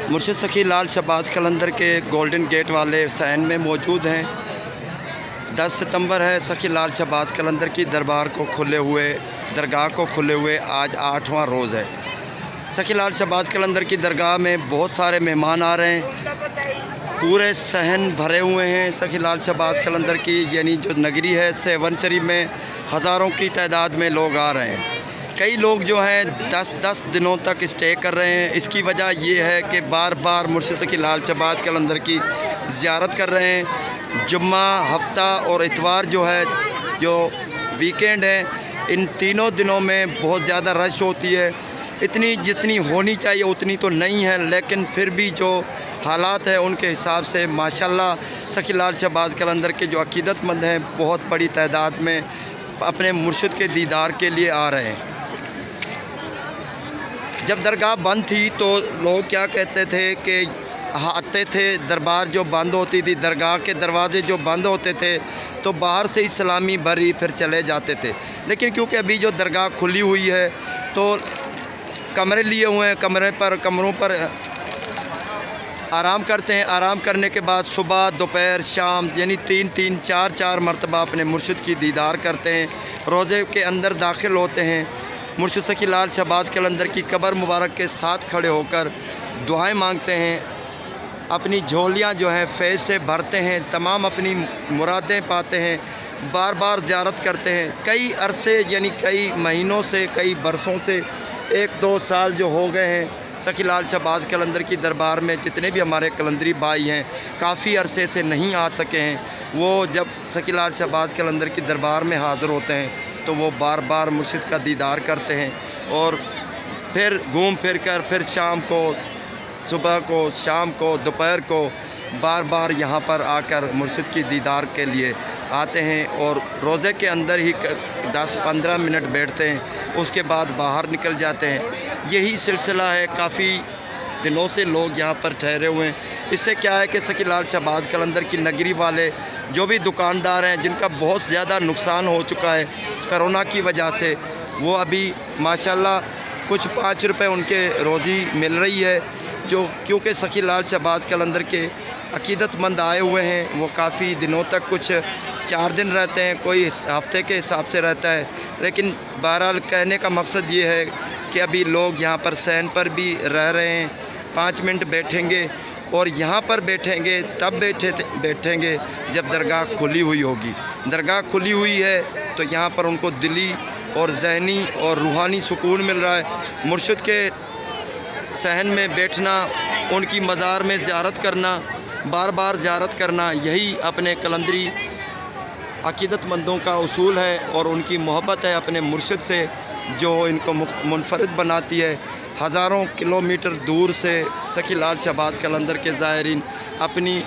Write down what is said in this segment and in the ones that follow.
मुर्शिद सखी लाल शहबाज कलंदर के गोल्डन गेट वाले सैन में मौजूद हैं। 10 सितंबर है सखी लाल शहबाज कलंदर की दरबार को खुले हुए दरगाह को खुले हुए आज 8वां रोज़ है। सखी लाल शहबाज कलंदर की दरगाह में बहुत सारे मेहमान आ रहे हैं, पूरे सहन भरे हुए हैं। सखी लाल शहबाज कलंदर की यानी जो नगरी है सेवन शरीफ में हज़ारों की तादाद में लोग आ रहे हैं। कई लोग जो हैं 10-10 दिनों तक स्टे कर रहे हैं। इसकी वजह ये है कि बार बार मुर्शिद सखी लाल शहबाज कलंदर की ज़ियारत कर रहे हैं। जुम्मा, हफ्ता और इतवार जो है, जो वीकेंड है, इन तीनों दिनों में बहुत ज़्यादा रश होती है। इतनी जितनी होनी चाहिए उतनी तो नहीं है, लेकिन फिर भी जो हालात है उनके हिसाब से माशाल्लाह सखी लाल शहबाज कलंदर के जो अकीदतमंद हैं बहुत बड़ी तादाद में अपने मुर्शिद के दीदार के लिए आ रहे हैं। जब दरगाह बंद थी तो लोग क्या कहते थे कि आते थे, दरबार जो बंद होती थी, दरगाह के दरवाज़े जो बंद होते थे तो बाहर से ही सलामी भरी फिर चले जाते थे। लेकिन क्योंकि अभी जो दरगाह खुली हुई है तो कमरे लिए हुए हैं, कमरों पर आराम करते हैं। आराम करने के बाद सुबह, दोपहर, शाम यानी 3-3, 4-4 मरतबा अपने मुर्शिद की दीदार करते हैं। रोज़े के अंदर दाखिल होते हैं। मुर्शिद सखी लाल शहबाज कलंदर की कब्र मुबारक के साथ खड़े होकर दुआएं मांगते हैं। अपनी झोलियां जो हैं फैज़ से भरते हैं, तमाम अपनी मुरादें पाते हैं, बार बार ज़ियारत करते हैं। कई अरसे यानी कई महीनों से, कई बरसों से, 1-2 साल जो हो गए हैं सखी लाल शहबाज कलंदर की दरबार में जितने भी हमारे कलंदरी भाई हैं काफ़ी अरसे से नहीं आ सके हैं। वो जब सखी लाल शहबाज कलंदर की दरबार में हाज़िर होते हैं तो वो बार बार मुर्शिद का दीदार करते हैं और फिर घूम फिर कर फिर शाम को, सुबह को, शाम को, दोपहर को बार बार यहाँ पर आकर मुर्शिद की दीदार के लिए आते हैं और रोज़े के अंदर ही 10-15 मिनट बैठते हैं, उसके बाद बाहर निकल जाते हैं। यही सिलसिला है, काफ़ी दिनों से लोग यहाँ पर ठहरे हुए हैं। इससे क्या है कि सखी लाल शहबाज कलंदर की नगरी वाले जो भी दुकानदार हैं जिनका बहुत ज़्यादा नुकसान हो चुका है कोरोना की वजह से, वो अभी माशाल्लाह कुछ 5 रुपए उनके रोज़ी मिल रही है। जो क्योंकि सखी लाल शहबाज कलंदर के अकीदतमंद आए हुए हैं, वो काफ़ी दिनों तक कुछ 4 दिन रहते हैं, कोई हफ्ते के हिसाब से रहता है। लेकिन बहरहाल कहने का मकसद ये है कि अभी लोग यहाँ पर सैन पर भी रह रहे हैं। 5 मिनट बैठेंगे और यहाँ पर बैठेंगे तब बैठेंगे जब दरगाह खुली हुई होगी। दरगाह खुली हुई है तो यहाँ पर उनको दिली और जहनी और रूहानी सुकून मिल रहा है। मुर्शिद के सहन में बैठना, उनकी मज़ार में ज़ियारत करना, बार बार ज़ियारत करना, यही अपने कलंदरी अकीदतमंदों का उसूल है और उनकी मोहब्बत है अपने मुर्शिद से जो इनको मुनफरिद बनाती है। हज़ारों किलोमीटर दूर से सखी लाल शहबाज कलंदर के ज़ायरीन अपनी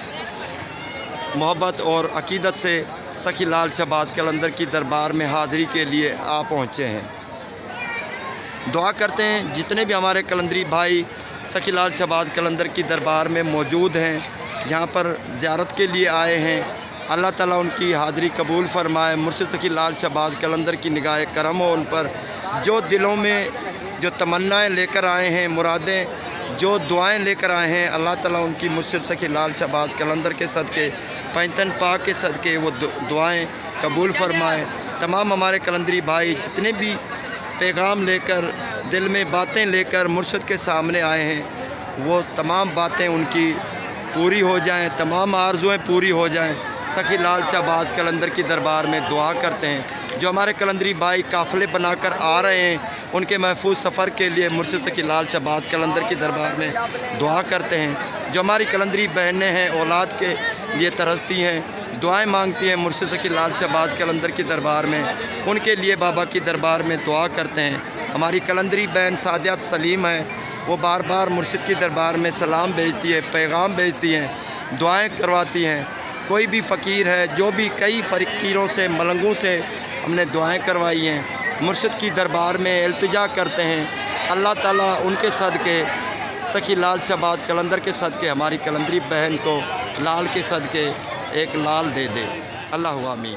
मोहब्बत और अकीदत से सखी लाल शहबाज कलंदर की दरबार में हाज़िरी के लिए आ पहुँचे हैं। दुआ करते हैं जितने भी हमारे कलंदरी भाई सखी लाल शहबाज कलंदर की दरबार में मौजूद हैं, यहाँ पर ज़ियारत के लिए आए हैं, अल्लाह ताला उनकी हाज़िरी कबूल फ़रमाए। मुर्शिद सखी लाल शहबाज कलंदर की निगाह करम हो उन पर। जो दिलों में जो तमन्नाएँ लेकर आए हैं, मुरादें जो दुआएं लेकर आए हैं, अल्लाह ताला उनकी मुर्शिद सखी लाल शहबाज कलंदर के सदक़े, पैंतन पाक के सदक़े वो दुआएं कबूल फ़रमाए। तमाम हमारे कलंदरी भाई जितने भी पैगाम लेकर, दिल में बातें लेकर मुर्शिद के सामने आए हैं, वो तमाम बातें उनकी पूरी हो जाएं, तमाम आरज़ुएँ पूरी हो जाएं। सखी लाल शहबाज कलंदर की दरबार में दुआ करते हैं। जो हमारे कलंदरी भाई काफ़िले बनाकर आ रहे हैं, उनके महफूज सफ़र के लिए मुर्शिद सखी लाल शहबाज कलंदर की दरबार में दुआ करते हैं। जो हमारी कलंदरी बहनें हैं, औलाद के लिए तरसती हैं, दुआएं मांगती हैं मुर्शिद सखी लाल शहबाज कलंदर की दरबार में, उनके लिए बाबा की दरबार में दुआ करते हैं। हमारी कलंदरी बहन सादिया सलीम है, वो बार बार मुर्शिद की दरबार में सलाम भेजती है, पैगाम भेजती हैं, दुआएँ करवाती हैं। कोई भी फ़कीर है, जो भी कई फ़कीरों से, मलंगों से हमने दुआएं करवाई हैं, मुर्शिद की दरबार में इल्तिजा करते हैं। अल्लाह ताला उनके सदक़े, सखी लाल शहबाज कलंदर के सदक़े हमारी कलंदरी बहन को लाल के सदक़े एक लाल दे दे। अल्लाह आमीन।